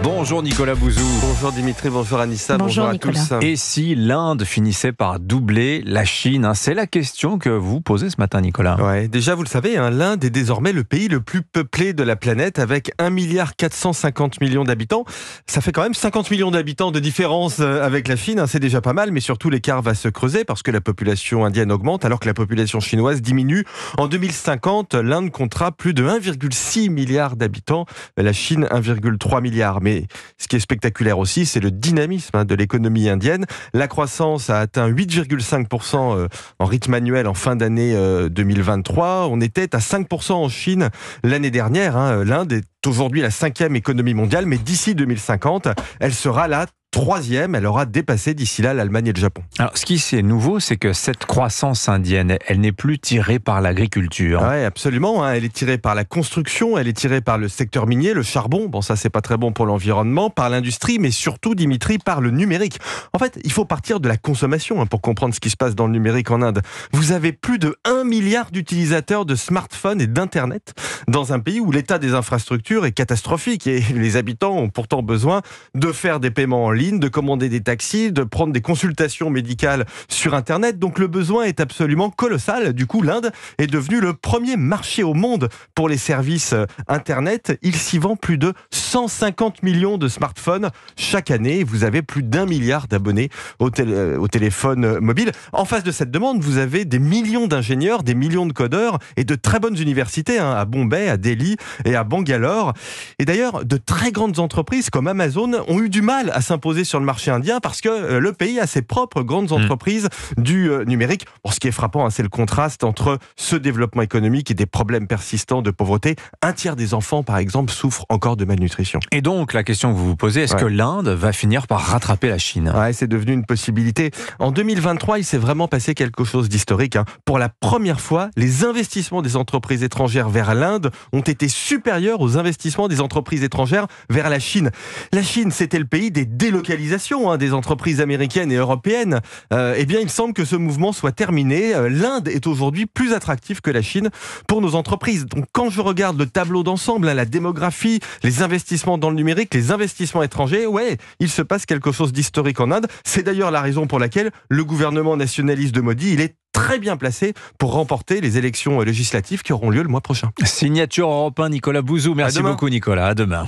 Bonjour Nicolas Bouzou. Bonjour Dimitri, bonjour Anissa, Bonjour à Nicolas. tous. Et si l'Inde finissait par doubler la Chine, c'est la question que vous posez ce matin Nicolas. Ouais, déjà vous le savez, l'Inde est désormais le pays le plus peuplé de la planète avec 1,450 milliard d'habitants. Ça fait quand même 50 millions d'habitants de différence avec la Chine, c'est déjà pas mal, mais surtout l'écart va se creuser parce que la population indienne augmente alors que la population chinoise diminue. En 2050, l'Inde comptera plus de 1,6 milliard d'habitants, la Chine 1,3 milliard. Mais ce qui est spectaculaire aussi, c'est le dynamisme de l'économie indienne. La croissance a atteint 8,5% en rythme annuel en fin d'année 2023. On était à 5% en Chine l'année dernière. L'Inde est aujourd'hui la 5e économie mondiale, mais d'ici 2050, elle sera la 3e, elle aura dépassé d'ici là l'Allemagne et le Japon. Alors ce qui est nouveau, c'est que cette croissance indienne, elle n'est plus tirée par l'agriculture. Oui, absolument. Elle est tirée par la construction, elle est tirée par le secteur minier, le charbon. Bon, ça, c'est pas très bon pour l'environnement, par l'industrie, mais surtout, Dimitri, par le numérique. En fait, il faut partir de la consommation pour comprendre ce qui se passe dans le numérique en Inde. Vous avez plus de 1 milliard d'utilisateurs de smartphones et d'Internet dans un pays où l'état des infrastructures est catastrophique et les habitants ont pourtant besoin de faire des paiements en ligne, de commander des taxis, de prendre des consultations médicales sur Internet. Donc le besoin est absolument colossal. Du coup, l'Inde est devenue le premier marché au monde pour les services Internet. Il s'y vend plus de 150 millions de smartphones chaque année. Vous avez plus d'1 milliard d'abonnés au téléphone mobile. En face de cette demande, vous avez des millions d'ingénieurs, des millions de codeurs et de très bonnes universités à Bombay, à Delhi et à Bangalore. Et d'ailleurs, de très grandes entreprises comme Amazon ont eu du mal à s'imposer sur le marché indien parce que le pays a ses propres grandes entreprises du numérique. Bon, ce qui est frappant, c'est le contraste entre ce développement économique et des problèmes persistants de pauvreté. Un tiers des enfants, par exemple, souffrent encore de malnutrition. Et donc, la question que vous vous posez, est-ce que l'Inde va finir par rattraper la Chine ? Ouais, c'est devenu une possibilité. En 2023, il s'est vraiment passé quelque chose d'historique. Pour la première fois, les investissements des entreprises étrangères vers l'Inde ont été supérieurs aux investissements des entreprises étrangères vers la Chine. La Chine, c'était le pays des délocalisations des entreprises américaines et européennes. Eh bien, il semble que ce mouvement soit terminé. L'Inde est aujourd'hui plus attractive que la Chine pour nos entreprises. Donc, quand je regarde le tableau d'ensemble, la démographie, les investissements dans le numérique, les investissements étrangers, il se passe quelque chose d'historique en Inde. C'est d'ailleurs la raison pour laquelle le gouvernement nationaliste de Modi, il est très bien placé pour remporter les élections législatives qui auront lieu le mois prochain. Signature Europe 1, Nicolas Bouzou. Merci beaucoup Nicolas. À demain.